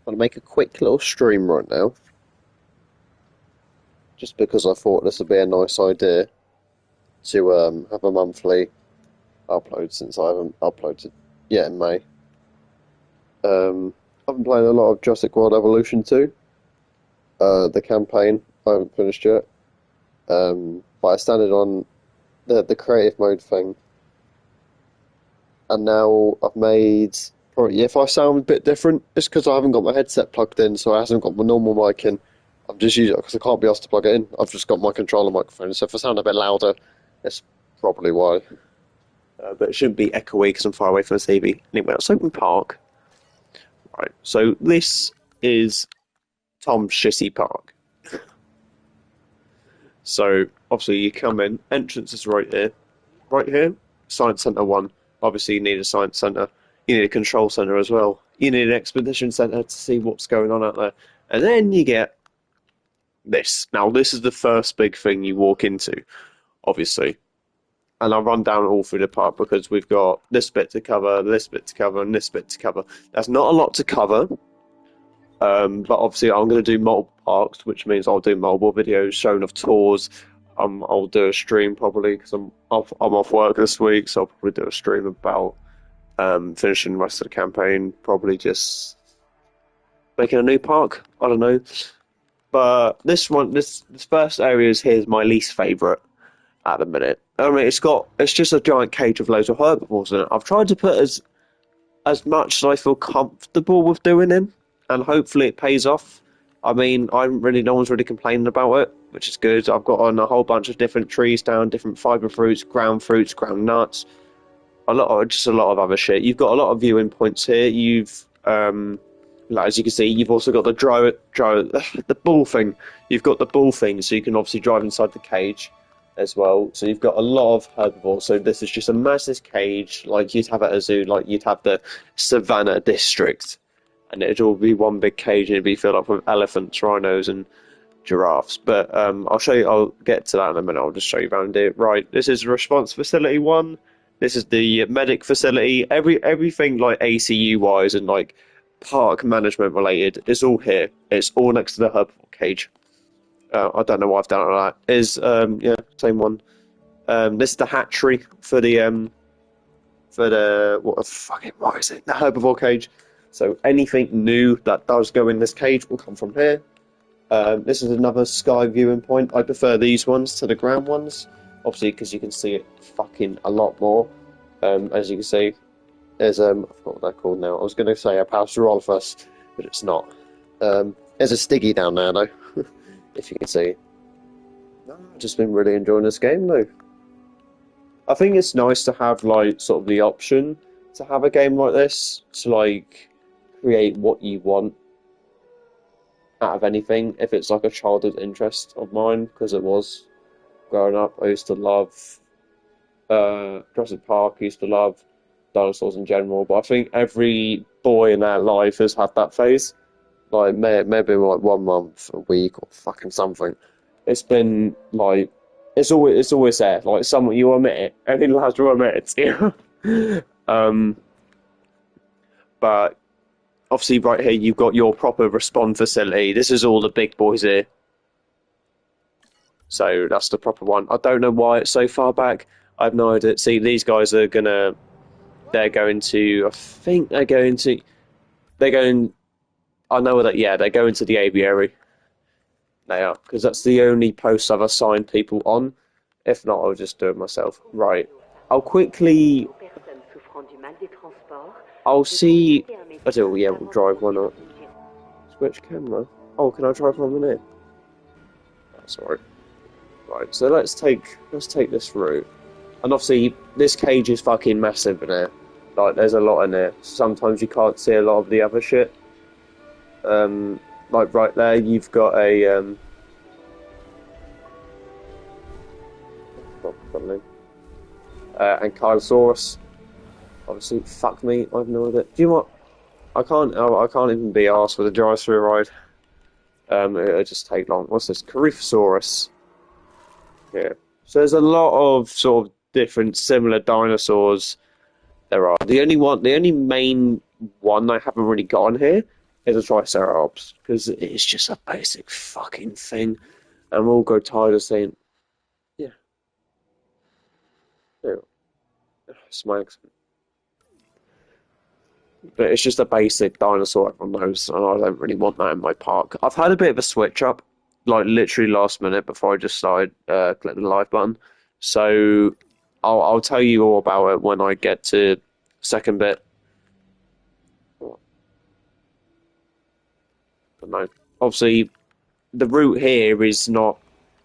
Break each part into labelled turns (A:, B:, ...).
A: I'll make a quick little stream right now, just because I thought this would be a nice idea to have a monthly upload since I haven't uploaded yet in May. I've been playing a lot of Jurassic World Evolution 2, the campaign. I haven't finished yet, but I started on the creative mode thing, and now I've made. Probably, if I sound a bit different, it's because I haven't got my headset plugged in, so I haven't got my normal mic in. I'm just using it because I can't be asked to plug it in. I've just got my controller microphone, so if I sound a bit louder, that's probably why. But it shouldn't be echoey because I'm far away from the TV. Anyway, it's Open Park. Right, so this is Tom's Shitty Park. So, obviously, you come in, entrance is right here. Right here, Science Centre 1. Obviously, you need a Science Centre. You need a control centre as well. You need an expedition centre to see what's going on out there. And then you get this. Now, this is the first big thing you walk into, obviously. And I'll run down all through the park because we've got this bit to cover, this bit to cover, and this bit to cover. There's not a lot to cover. But obviously, I'm going to do multiple parks, which means I'll do multiple videos showing of tours. I'll do a stream probably because I'm off work this week, so I'll probably do a stream about finishing the rest of the campaign, probably just making a new park. I don't know. But this first area here is my least favourite at the minute. I mean, it's just a giant cage of loads of herbivores in it. I've tried to put as much as I feel comfortable with doing in, and hopefully it pays off. I mean, no one's really complaining about it, which is good. I've got on a whole bunch of different trees down, different fibre fruits, ground nuts. A lot of other shit. You've got a lot of viewing points here. You've, like, as you can see, you've also got the ball thing. You've got the ball thing, so you can obviously drive inside the cage as well. So you've got a lot of herbivores. So this is just a massive cage, like you'd have at a zoo, like you'd have the Savannah district, and it'd all be one big cage, and it'd be filled up with elephants, rhinos, and giraffes. But I'll get to that in a minute. I'll just show you around it. Right, this is Response Facility 1. This is the medic facility. Everything like ACU wise and like park management related is all here. It's all next to the herbivore cage. I don't know why I've done it like that. Same one. This is the hatchery for the what is it? The herbivore cage. So anything new that does go in this cage will come from here. This is another sky viewing point. I prefer these ones to the ground ones. Obviously, because you can see it fucking a lot more. As you can see, there's I forgot what they're called now. I was going to say a Pausterolphus, but it's not. There's a Stiggy down there though, if you can see. I've just been really enjoying this game though. I think it's nice to have like sort of the option to have a game like this to like create what you want out of anything. If it's like a childhood interest of mine, because it was. Growing up, I used to love Jurassic Park, I used to love dinosaurs in general, but I think every boy in their life has had that phase. Like, maybe like 1 month, a week, or fucking something. It's been, like, it's always there. Like, someone, you admit it. Anyone has to admit it, you know? But, obviously, right here, you've got your proper Respawn facility. This is all the big boys here. So that's the proper one. I don't know why it's so far back. I have no idea. See, these guys are they're going to, I know that, yeah, they're going to the aviary. They are, because that's the only post I've assigned people on. If not, I'll just do it myself. Right. I'll see. We'll drive, why not? Switch camera. Oh, can I drive one minute? That's alright. Right, so let's take this route. And obviously, this cage is fucking massive in here. Like, there's a lot in there. Sometimes you can't see a lot of the other shit. Like right there, you've got a and Ankylosaurus. Obviously, fuck me, I have no idea. Do you know what? I can't even be arsed with a drive-through ride. It'll just take long. What's this? Coryphosaurus. Yeah. So there's a lot of sort of different similar dinosaurs There are. The only main one I haven't really got on here is a Triceratops, because it's just a basic fucking thing. And we'll go tired of saying, yeah, yeah, it's my accent. But it's just a basic dinosaur everyone knows, and I don't really want that in my park. I've had a bit of a switch up, like literally last minute before I just started clicking the live button. So I'll tell you all about it when I get to second bit. But no, obviously the route here is not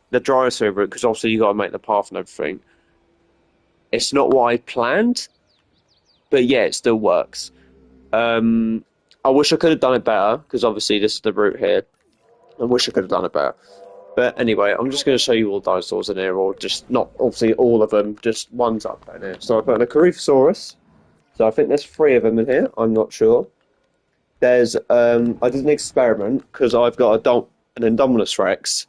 A: the driest route because obviously you got to make the path and everything. It's not what I planned, but yeah, it still works. I wish I could have done it better because obviously this is the route here. I wish I could have done it better. But anyway, I'm just going to show you all the dinosaurs in here, or just not obviously all of them, just ones up down here. So I've got a Coryphosaurus. So I think there's three of them in here. I'm not sure. There's I did an experiment because I've got an Indominus Rex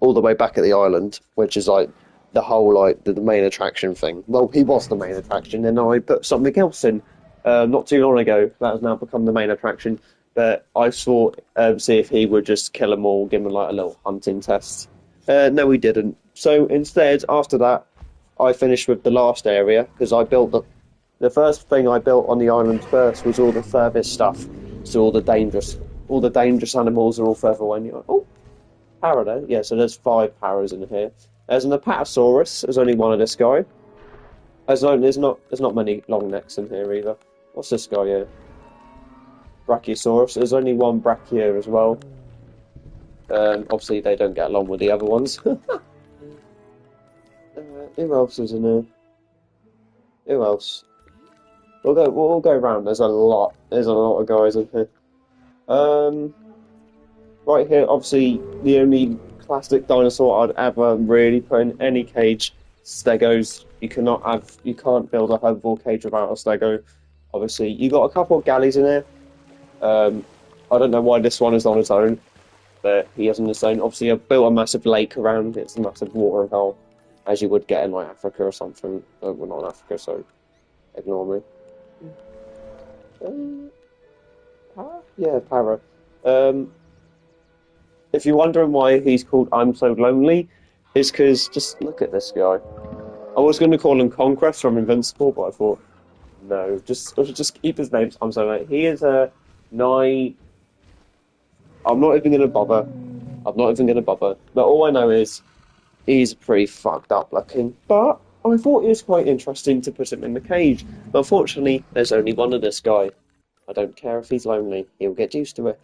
A: all the way back at the island, which is like the whole like the main attraction thing. Well, he was the main attraction, and I put something else in not too long ago. That has now become the main attraction. But I thought see if he would just kill them all, give them like a little hunting test. No, he didn't. So instead, after that, I finished with the last area because I built the first thing I built on the island first was all the furthest stuff. So all the dangerous animals are all further away. And you're like, oh, para there. Yeah, so there's 5 paras in here. There's an Apatosaurus. There's only one of this guy. There's not many long necks in here either. What's this guy here? Brachiosaurus. There's only one Brachio as well. Obviously they don't get along with the other ones. Who else is in here? Who else? We'll go around. There's a lot of guys in here. Right here, obviously the only classic dinosaur I'd ever really put in any cage, Stegos. You can't build a herbivore cage without a Stego. Obviously, you got a couple of galleys in here. I don't know why this one is on its own, but he is on its own. Obviously, I built a massive lake around. It's a massive watering hole, as you would get in like Africa or something. We're not in Africa, so ignore me. Para? Yeah, Para. If you're wondering why he's called I'm So Lonely, it's because just look at this guy. I was going to call him Conquest from Invincible, but I thought, no, just keep his name. I'm so lonely. He is a nigh. I'm not even going to bother. But all I know is he's pretty fucked up looking. But I thought it was quite interesting to put him in the cage. But unfortunately, there's only one of this guy. I don't care if he's lonely. He'll get used to it.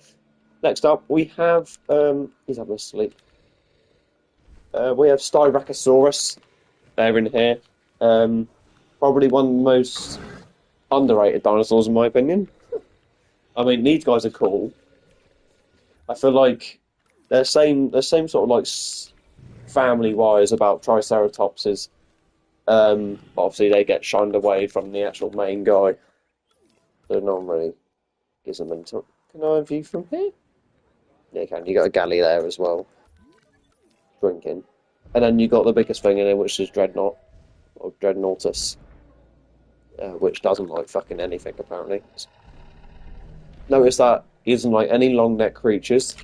A: Next up, we have he's having a sleep. We have Styracosaurus. They're in here. Probably one of the most underrated dinosaurs in my opinion. I mean, these guys are cool. I feel like they're same sort of like family-wise about Triceratopses. But obviously they get shined away from the actual main guy. So no one really gives them into. Can I view from here? Yeah, you can. You got a galley there as well. Drinking. And then you got the biggest thing in it, which is Dreadnought. Or Dreadnoughtus. Which doesn't like fucking anything, apparently. Notice that he doesn't like any long neck creatures.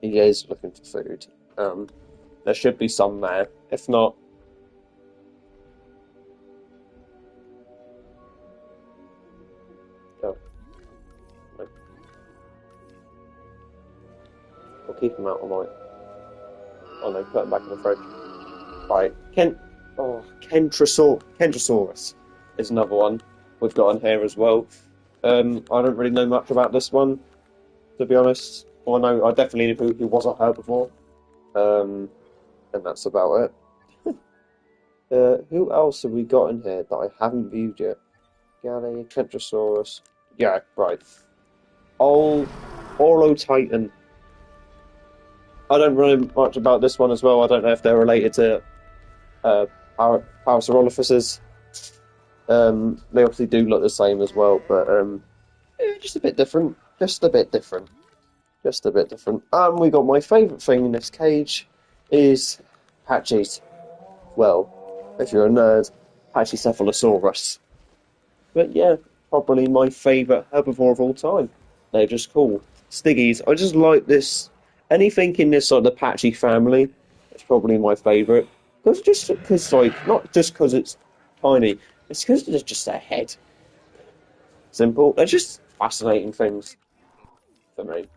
A: He is looking for food. There should be some there. If not, oh, no. We'll keep him out all night. Oh no, put him back in the fridge. Right, Kentrosaurus is another one we've got on here as well. I don't really know much about this one, to be honest. Well, I definitely knew who was a herbivore. And that's about it. Who else have we got in here that I haven't viewed yet? Galley, Kentrosaurus. Yeah, right. Titan. I don't know much about this one as well. I don't know if they're related to Parasaurolophuses. They obviously do look the same as well, but yeah, just a bit different. Just a bit different. We got my favourite thing in this cage is Patches. Well, if you're a nerd. Pachycephalosaurus. But yeah, probably my favourite herbivore of all time. They're just cool. Stiggies, I just like this. Anything in this sort of the Patchy family, it's probably my favourite. Because like, not just because it's tiny, it's because it's just their head. Simple. They're just fascinating things for me.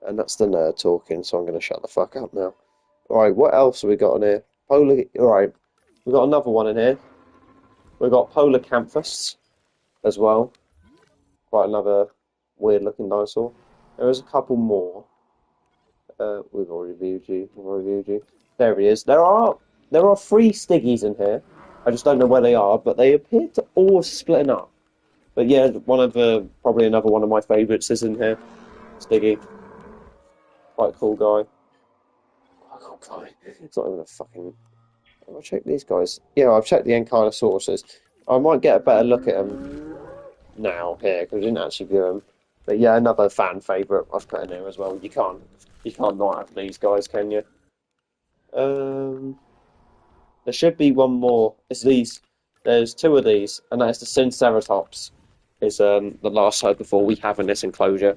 A: And that's the nerd talking, so I'm going to shut the fuck up now. Alright, what else have we got in here? Alright, we've got another one in here. We've got Polar Canthus as well. Quite another weird looking dinosaur. There is a couple more. We've already reviewed you. There he is. There are three Stiggies in here. I just don't know where they are, but they appear to all splitting up. But yeah, probably another one of my favourites is in here. Stiggy. Quite a cool guy. Quite a cool guy. It's not even a fucking... I'll check these guys. Yeah, I've checked the Ankylosauruses. I might get a better look at them now here, because I didn't actually view them. But yeah, another fan favourite I've put in here as well. You can't not have these guys, can you? There should be one more. It's these. There's two of these, and that's the Sinceratops. Is the last herbivore we have in this enclosure.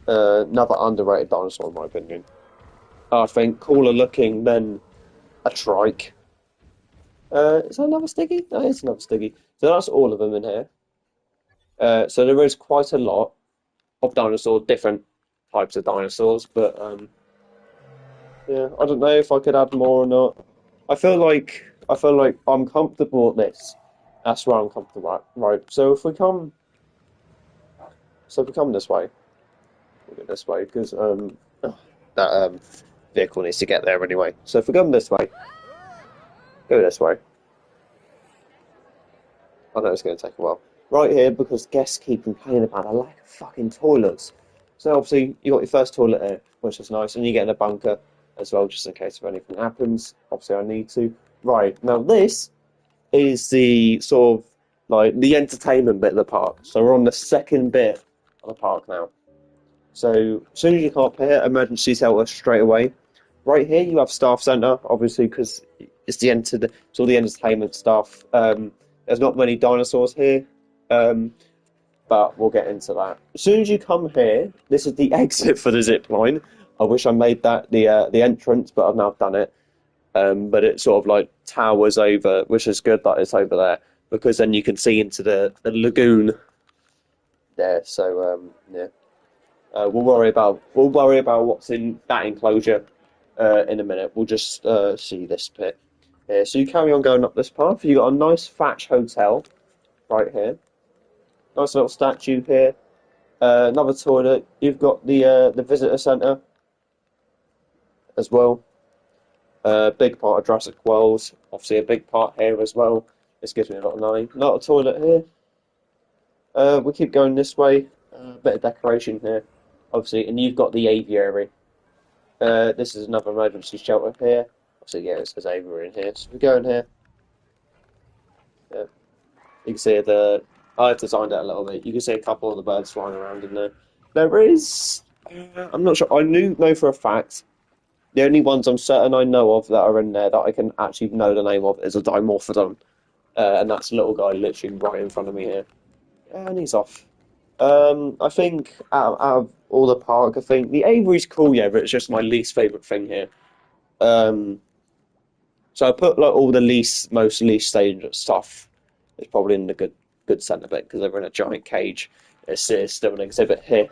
A: Another underrated dinosaur, in my opinion. I think cooler looking than a trike. Is that another Stiggy? No, it's another Stiggy. So that's all of them in here. So there is quite a lot of dinosaurs, different types of dinosaurs, but yeah, I don't know if I could add more or not. I feel like I'm comfortable at this. That's where I'm comfortable at. Right. So if we come this way, we'll go this way because that vehicle needs to get there anyway. So if we come this way, go this way. I know it's going to take a while. Right here, because guests keep complaining about a lack of fucking toilets. So obviously you got your first toilet here, which is nice, and you get in a bunker as well, just in case if anything happens. Obviously I need to. Right, now this is the sort of like the entertainment bit of the park. So we're on the second bit of the park now. So as soon as you come up here, emergency shelter straight away. Right here you have staff centre, obviously because it's all the entertainment stuff. There's not many dinosaurs here, but we'll get into that. As soon as you come here, this is the exit for the zip line. I wish I made that the entrance, but I've now done it. But it sort of like towers over, which is good that it's over there, because then you can see into the lagoon there. So yeah, we'll worry about what's in that enclosure in a minute. We'll just see this bit. Yeah, so you carry on going up this path. You've got a nice thatch hotel right here. Nice little statue here. Another toilet. You've got the visitor centre as well. Big part of Jurassic World. Obviously a big part here as well. This gives me a lot of money. Not a toilet here. We keep going this way. Bit of decoration here, obviously. And you've got the aviary. This is another emergency shelter here. Obviously, yeah, it says aviary in here. So we go in here. Yeah. You can see I designed it a little bit. You can see a couple of the birds flying around in there. There is... I'm not sure. I know for a fact the only ones I'm certain I know of that are in there that I can actually know the name of is a Dimorphodon. And that's a little guy literally right in front of me here. And he's off. I think out of all the park, I think the aviary's cool, yeah, but it's just my least favourite thing here. So I put like all the most least dangerous stuff. It's probably in the good centre bit because they're in a giant cage. It's still an exhibit here.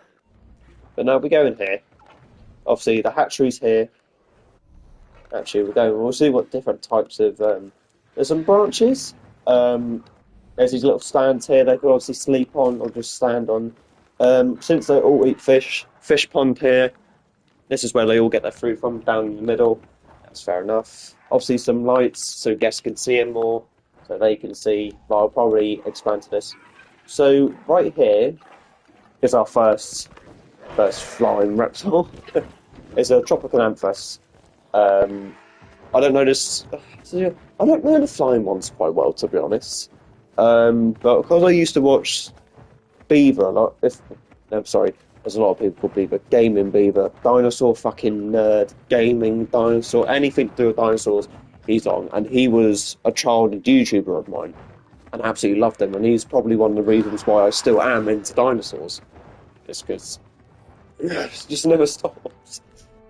A: But now we go in here. Obviously the hatchery's here. Actually, we'll see what different types of... there's some branches. There's these little stands here they can obviously sleep on or just stand on. Since they all eat fish pond here. This is where they all get their fruit from, down in the middle. That's fair enough. Obviously some lights so guests can see them more, so they can see. But I'll probably expand to this. So right here is our first flying reptile. It's a Tropicananthus. I don't know this. I don't know the flying ones quite well, to be honest. But because I used to watch Beaver a lot. I'm sorry, there's a lot of people called Beaver. Gaming Beaver, dinosaur fucking nerd, gaming dinosaur, anything to do with dinosaurs. he's on, and he was a childhood YouTuber of mine, and absolutely loved him, and he's probably one of the reasons why I still am into dinosaurs. It's because it just never stops.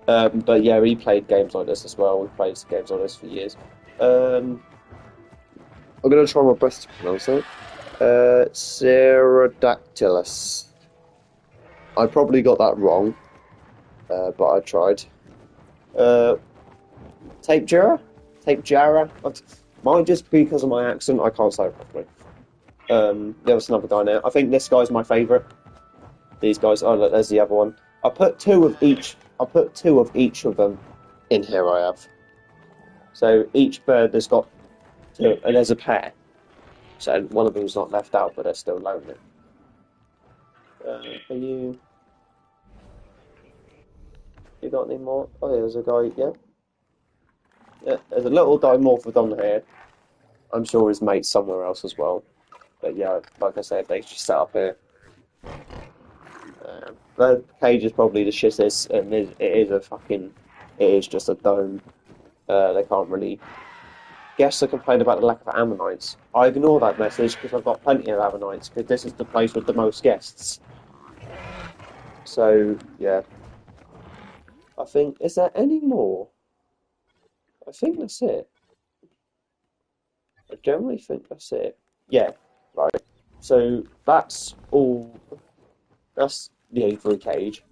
A: But yeah, he played games like this as well. We played games like this for years. I'm gonna try my best to pronounce it. Pterodactylus. I probably got that wrong, but I tried. Uh, Tape Jarrah? Tape Jarrah? Might just be because of my accent, I can't say it properly. There was another guy now. I think this guy's my favourite. These guys. Oh, look, there's the other one. I put two of each. I put two of each of them in here. I have. So each bird has got two, and there's a pair. So one of them's not left out, but they're still lonely. Are you? You got any more? Oh, yeah, there's a guy. Yeah. Yeah. There's a little dimorphodon here. I'm sure his mate's somewhere else as well. But yeah, like I said, they just set up here. The cage is probably the shittest, and it is a fucking. It is just a dome. They can't really. Guests are complaining about the lack of ammonites. I ignore that message because I've got plenty of ammonites because this is the place with the most guests. So yeah, I think is there any more? I think that's it. I generally think that's it. Yeah, right. So that's all. That's the aviary cage.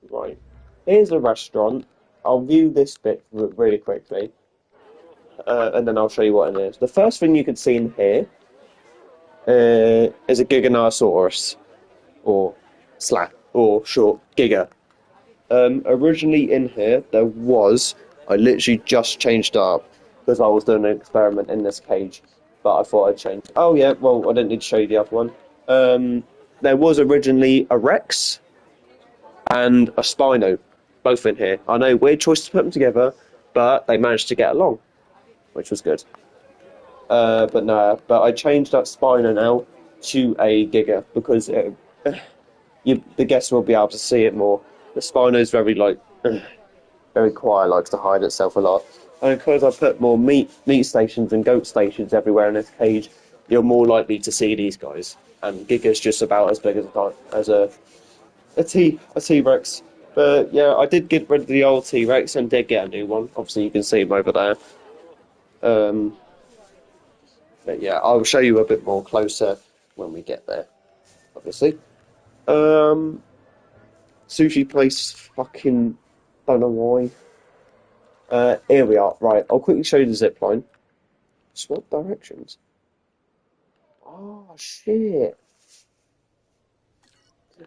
A: Right. Here's a restaurant. I'll view this bit really quickly, and then I'll show you what it is. The first thing you can see in here is a Giganotosaurus, or or short, Giga. Originally in here, I literally just changed it up because I was doing an experiment in this cage, but I thought I'd change. Oh yeah, well, I didn't need to show you the other one. There was originally a Rex and a Spino, both in here. I know, weird choice to put them together, but they managed to get along, which was good. But no, but I changed that Spino now to a Giga because the guests will be able to see it more. The Spino is very very quiet, likes to hide itself a lot. And because I put more meat stations and goat stations everywhere in this cage, you're more likely to see these guys. And Giga's just about as big as a T-Rex. But yeah, I did get rid of the old T-Rex and did get a new one. Obviously, you can see him over there. But yeah, I'll show you a bit more closer when we get there, obviously. Sushi place, fucking don't know why. Here we are. Right, I'll quickly show you the zip line. Swap directions. Oh shit.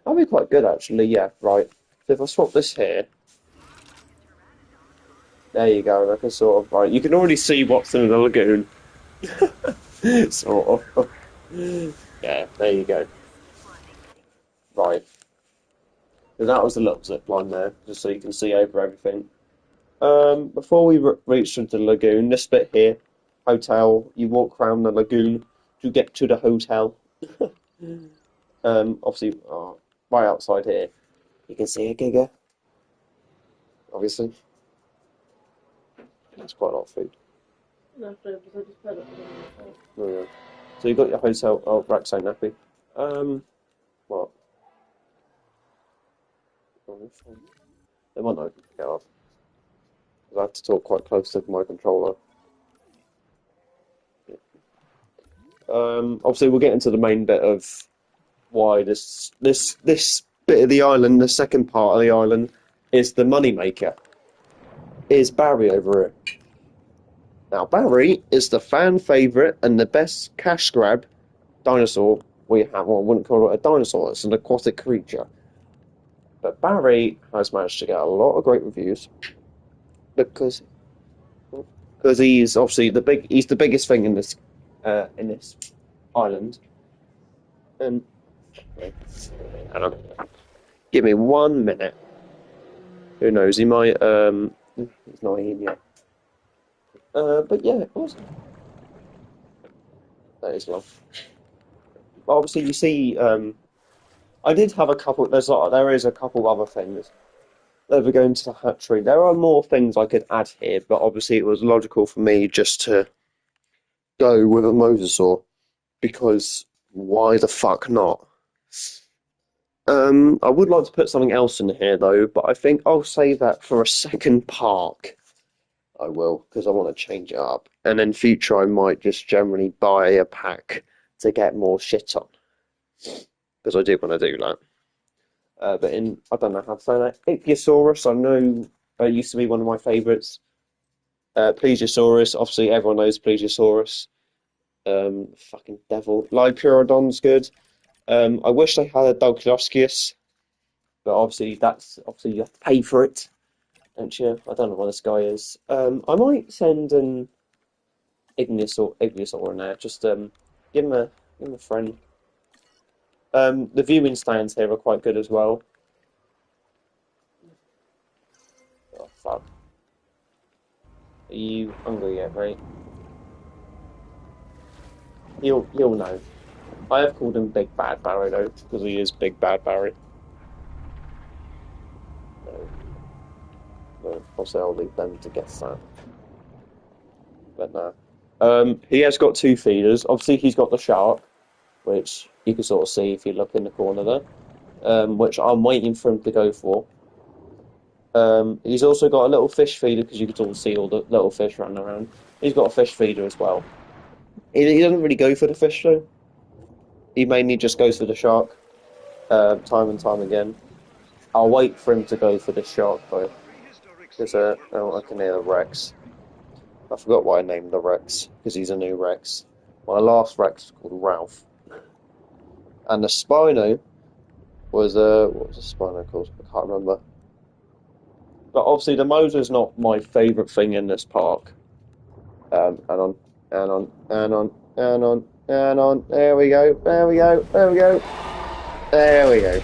A: That'd be quite good actually, yeah, right. So if I swap this here, there you go, and I can sort of, right, you can already see what's in the lagoon. Sort of. Yeah, there you go. Right. So that was the little zip line there, just so you can see over everything. Before we reach the lagoon, this bit here, hotel, you walk around the lagoon to get to the hotel. Obviously, right outside here, you can see a Giga, obviously. That's quite a lot of food.
B: No, because I just put it on.
A: Oh, yeah. So you got your hotel. Oh, right, so nappy. What? They might not get off. I have to talk quite close to my controller. Obviously, we'll get into the main bit of why this bit of the island, the second part of the island, is the money maker. Is Barry over here? Now, Barry is the fan favourite and the best cash grab dinosaur we have. Well, I wouldn't call it a dinosaur, it's an aquatic creature. But Barry has managed to get a lot of great reviews because he's obviously he's the biggest thing in this island. And hang on, give me 1 minute. Who knows? He might. He's not in yet. But yeah, awesome. That is long. Obviously, you see, I did have a couple. There is a couple other things Ever going to the hatchery. There are more things I could add here, but obviously it was logical for me just to go with a mosasaur because why the fuck not? I would like to put something else in here though, but I think I'll save that for a second park. I will, because I want to change it up. And in future, I might just generally buy a pack to get more shit on, because I do want to do that. But I don't know how to say that. Ichthyosaurus, I know used to be one of my favourites. Plesiosaurus, obviously everyone knows Plesiosaurus. Fucking devil. Lipurodon's good. I wish they had a Dolcioscius, but obviously you have to pay for it, don't you? I don't know what this guy is. I might send an Ichthyosaur in there. Just give him a friend. The viewing stands here are quite good as well. Oh fuck. Are you hungry yet, mate? You'll know. I have called him Big Bad Barry though, because he is Big Bad Barry. No, no, obviously I'll leave them to guess that. But no. He has got two feeders. Obviously he's got the shark, which you can sort of see if you look in the corner there. Which I'm waiting for him to go for. He's also got a little fish feeder because you can sort of see all the little fish running around. He's got a fish feeder as well. He doesn't really go for the fish though. He mainly just goes for the shark, time and time again. I'll wait for him to go for the shark though, because oh, I can hear the Rex. I forgot why I named the Rex because he's a new Rex. My last Rex was called Ralph, and the Spino was what was the Spino called? I can't remember. But obviously the Moser is not my favourite thing in this park. And on, and on, and on, and on, and on. There we go. There we go. There we go. There we go.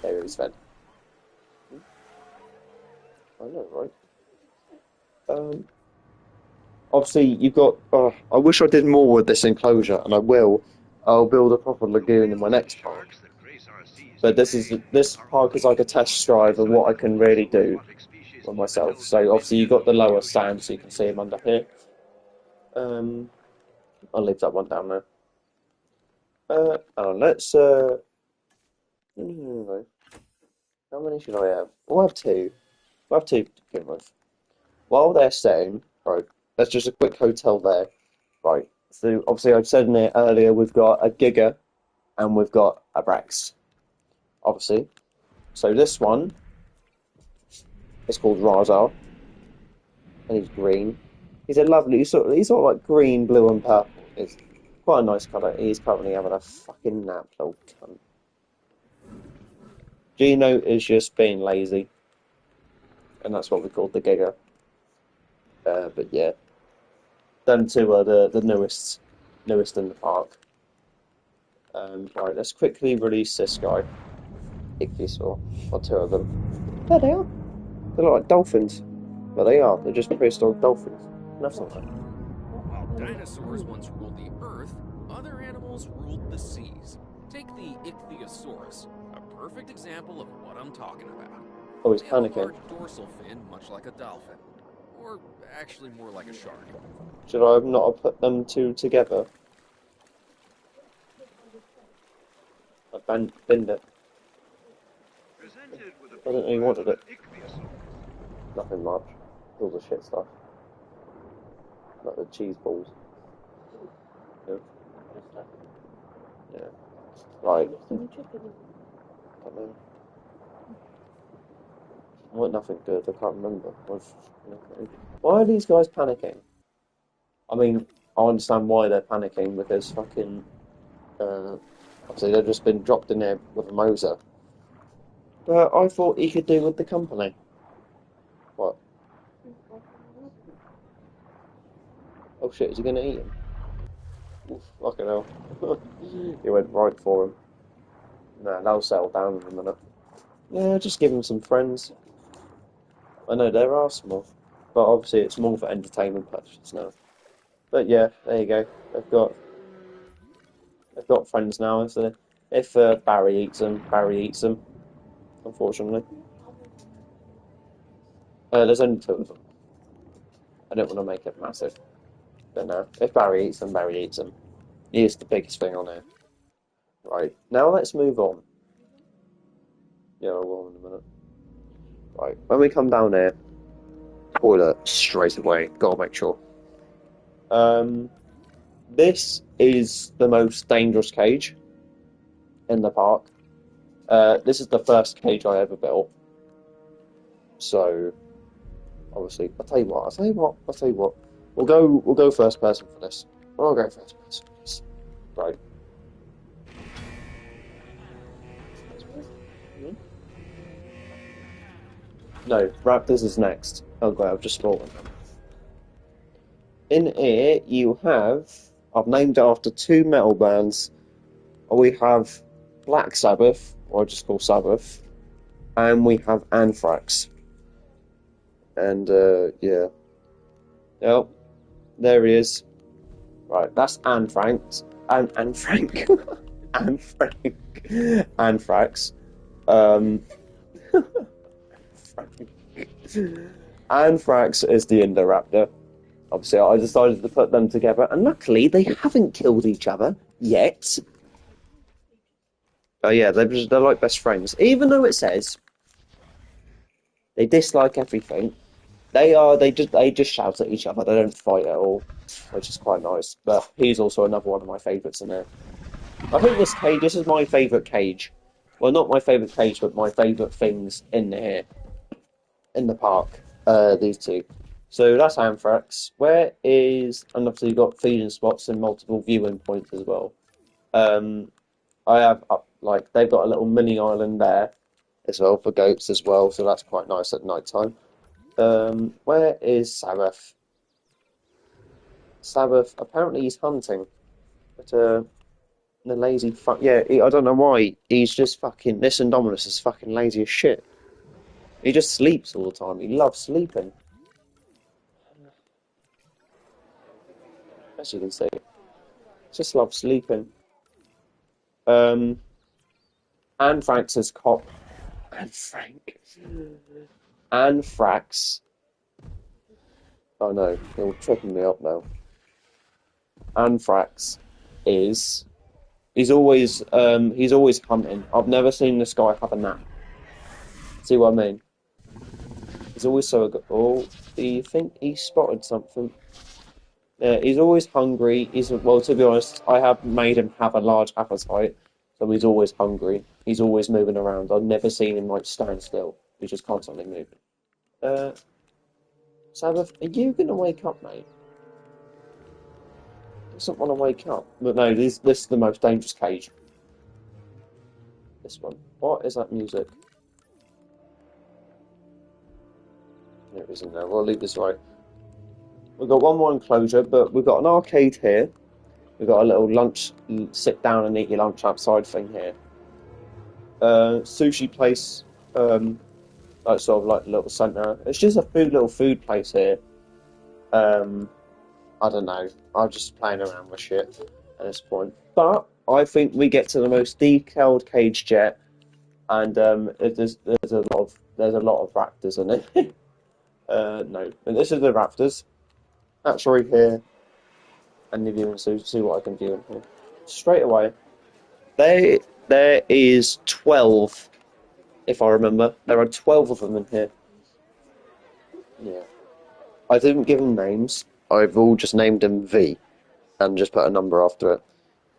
A: There he's fed. I know, right? Obviously you've got. Oh, I wish I did more with this enclosure, and I will. I'll build a proper lagoon in my next park. But this park is like a test drive of what I can really do for myself. So obviously you've got the lower stand, so you can see him under here. I'll leave that one down there. Let's how many should I have? We'll have two. We'll have two to begin with. While they're staying, right, that's just a quick hotel there. Right. So obviously I've said in it earlier we've got a Giga and we've got a Brax. Obviously. So this one is called Razar. And he's green. He's a lovely he's sort of like green, blue and purple. It's quite a nice colour. He's currently having a fucking nap, little cunt. Gino is just being lazy. And that's what we call the Giga. But yeah. Them two are the newest in the park. Right, let's quickly release this guy. Ichthyosaur. Or two of them. There they are. They look like dolphins. But they are. They're just prehistoric dolphins. That's not that.
C: While dinosaurs once ruled the earth, other animals ruled the seas. Take the Ichthyosaurus, a perfect example of what I'm talking about.
A: Oh, he's
C: They have a
A: panicking.
C: large dorsal fin, much like a dolphin. Or actually more like a shark.
A: Should I have not put them two together? I binned it. I didn't know you wanted it. Nothing much. All the shit stuff. Like the cheese balls. Yeah. Yeah. Right. Don't know. What? Nothing good. I can't remember. Why are these guys panicking? I mean, I understand why they're panicking because fucking. Obviously, they've just been dropped in there with a Moser. But I thought he could do with the company. What? Oh shit, is he gonna eat him? Oof, fucking hell. He went right for him. Nah, they'll settle down in a minute. Yeah, just give him some friends. I know there are small, but obviously it's more for entertainment purposes now. But yeah, there you go. They've got friends now. If Barry eats them, Barry eats them. unfortunately. There's only two of them. I don't want to make it massive. But no, if Barry eats them, Barry eats them. He is the biggest thing on here. Right, now let's move on. Yeah, I will in a minute. Right, when we come down here, toilet straight away. Gotta make sure. This is the most dangerous cage in the park. This is the first cage I ever built. So, obviously, I'll tell you what. We'll go first person for this. I'll go first person for this. Right. No, Raptors is next. Oh god, I've just spawned. In here, you have... I've named it after two metal bands. We have Black Sabbath, or I just call Sabbath, and we have Anthrax. And, yeah. Yep, there he is. Right, that's Anthrax. Frank. Anthrax. Anthrax is the Indoraptor. Obviously, I decided to put them together, and luckily they haven't killed each other yet. Oh yeah, they're like best friends. Even though it says they dislike everything, they just shout at each other. They don't fight at all, which is quite nice. But he's also another one of my favourites in there. I think this is my favourite cage. Well, not my favourite cage, but my favourite things in here, in the park. These two. So that's Anthrax. And obviously you've got feeding spots and multiple viewing points as well. I have they've got a little mini island there as well for goats as well, so that's quite nice at night time. Where is Sabbath? Sabbath, apparently he's hunting, but the lazy fuck. Yeah, I don't know why. He's just fucking. This Indominus is fucking lazy as shit. He just sleeps all the time. He loves sleeping. As you can see, just loves sleeping. Anthrax is cop. Anthrax. Oh no, you're tripping me up now. Anthrax is. He's always hunting. I've never seen this guy have a nap. See what I mean? He's always so good. Oh, do you think he spotted something? Yeah, he's always hungry. Well, to be honest, I have made him have a large appetite, so he's always hungry. He's always moving around. I've never seen him stand still. He's just constantly moving. Sabbath, are you gonna wake up, mate? He doesn't want to wake up. But no, this is the most dangerous cage. This one. What is that music? There it is in there. We'll leave this right. We've got one more enclosure, but we've got an arcade here. We've got a little lunch, sit down and eat your lunch outside thing here. Sushi place, like sort of like a little centre. It's just a little food place here. I don't know. I'm just playing around with shit at this point. But I think we get to the most detailed cage jet, and there's a lot of raptors in it. No, and this is the raptors. That's right here. And if you want to see what I can do in here. Straight away. There is 12, if I remember. There are 12 of them in here. Yeah. I didn't give them names. I've all just named them V and just put a number after it.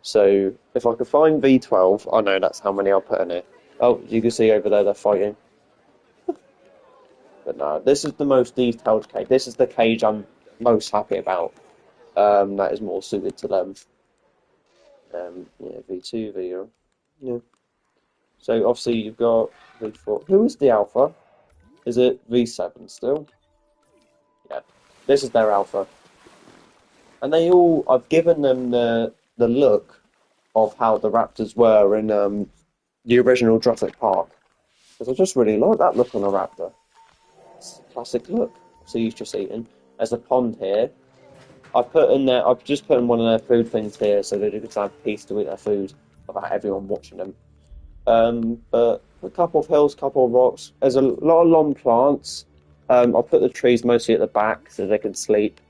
A: So if I could find V12, I know that's how many I'll put in here. Oh, you can see over there they're fighting. But no, this is the most detailed cage. This is the cage I'm most happy about. That is more suited to them. Yeah, V2, V. Yeah. So obviously you've got V4. Who is the alpha? Is it V7 still? Yeah. This is their alpha. And I've given them the look of how the Raptors were in the original Jurassic Park. Because I just really like that look on a Raptor. It's a classic look. So he's just eating. There's a pond here. I've just put in one of their food things here so that they could have peace to eat their food without everyone watching them. But a couple of hills, couple of rocks. There's a lot of long plants. I'll put the trees mostly at the back so they can sleep.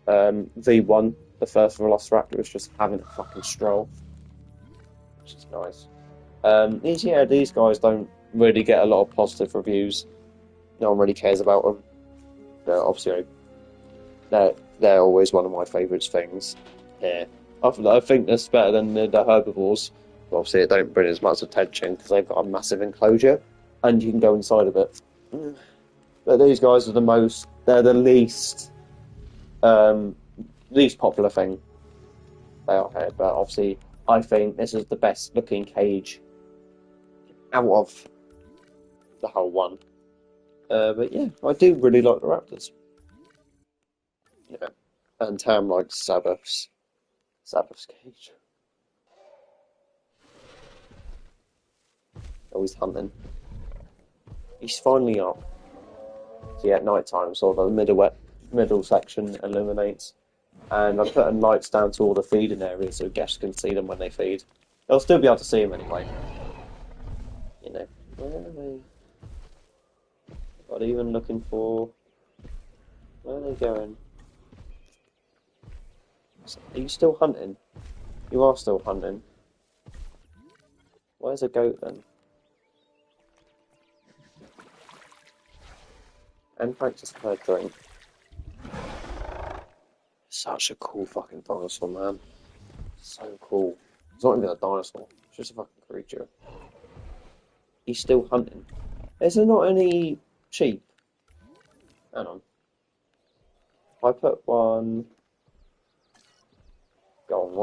A: V1, the first Velociraptor, was just having a fucking stroll, which is nice. These guys don't really get a lot of positive reviews. No one really cares about them. Obviously, they're always one of my favourite things. Yeah, I think that's better than the herbivores. But obviously, it don't bring as much attention because they've got a massive enclosure, and you can go inside of it. But these guys are they're the least popular thing they are here. But obviously, I think this is the best looking cage out of the whole one. But yeah, I do really like the Raptors. Yeah, and Tam likes Sabbath's cage. Oh, he's hunting. He's finally up. So yeah, at night time, so the middle section illuminates. And I've put lights down to all the feeding areas so guests can see them when they feed. They'll still be able to see them anyway. You know, where are they? Not even looking for. Where are they going? Are you still hunting? You are still hunting. Where's a goat then? And Frank just had a drink. Such a cool fucking dinosaur, man. So cool. It's not even a dinosaur. It's just a fucking creature. He's still hunting. Is there not any sheep? Hang on. I put one. Go on.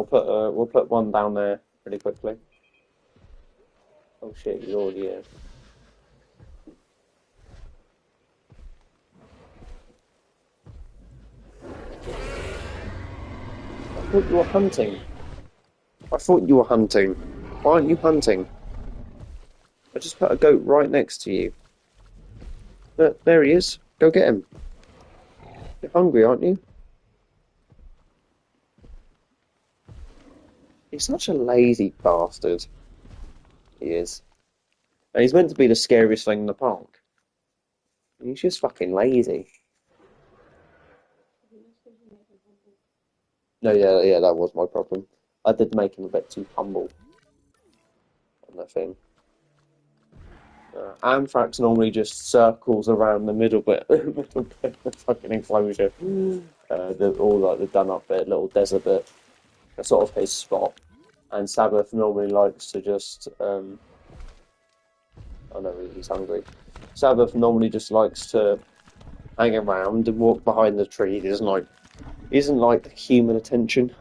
A: We'll put one down there pretty quickly. Oh shit! He's already here. I thought you were hunting. Why aren't you hunting? I just put a goat right next to you. There he is. Go get him. You're hungry, aren't you? He's such a lazy bastard. He is. And he's meant to be the scariest thing in the park. He's just fucking lazy. No, yeah, that was my problem. I did make him a bit too humble on that thing. Anthrax normally just circles around the middle bit, middle bit of the fucking enclosure. All like the done up bit, little desert bit. That's sort of his spot. And Sabbath normally likes to just, oh no, he's hungry. Sabbath normally just likes to hang around and walk behind the tree. He isn't like the human attention.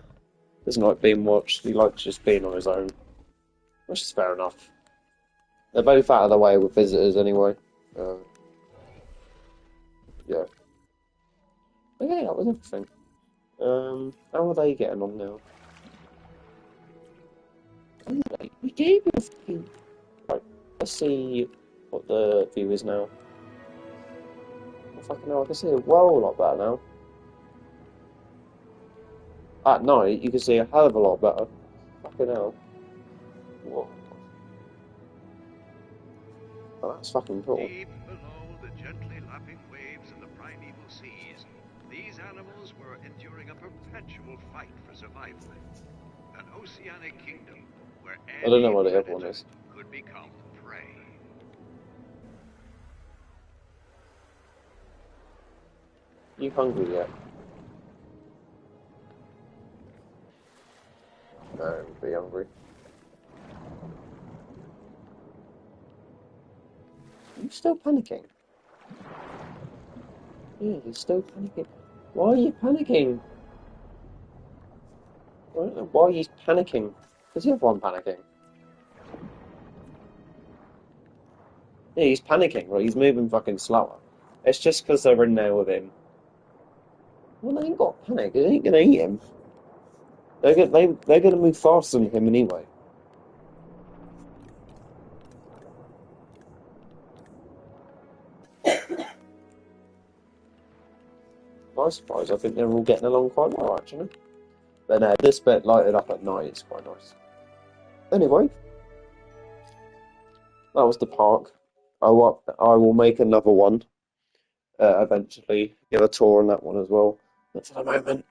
A: Doesn't like being watched. He likes just being on his own. Which is fair enough. They're both out of the way with visitors anyway. Yeah. Okay, that was everything. How are they getting on now? We gave you a fucking... Right, let's see what the view is now. Oh, fucking hell, I can see it well a lot better now. At night, you can see a hell of a lot better. Fucking hell. Whoa. Oh, that's fucking cool.
D: Deep below the gently lapping waves in the primeval seas, these animals were enduring a perpetual fight for survival. An oceanic kingdom where
A: I don't know what
D: any
A: the other one
D: predator
A: is.
D: could become prey.
A: You hungry yet? No, be hungry. Are you still panicking? Yeah, you're still panicking. Why are you panicking? I don't know why he's panicking. Is everyone panicking? Yeah, he's panicking, right? He's moving fucking slower. It's just because they're in there with him. Well, they ain't got panic. They ain't gonna eat him. They're gonna move faster than him anyway. My surprise, I think they're all getting along quite well, actually. But no, this bit lighted up at night is quite nice. Anyway, that was the park. I will make another one eventually. Give a tour on that one as well. But for the moment,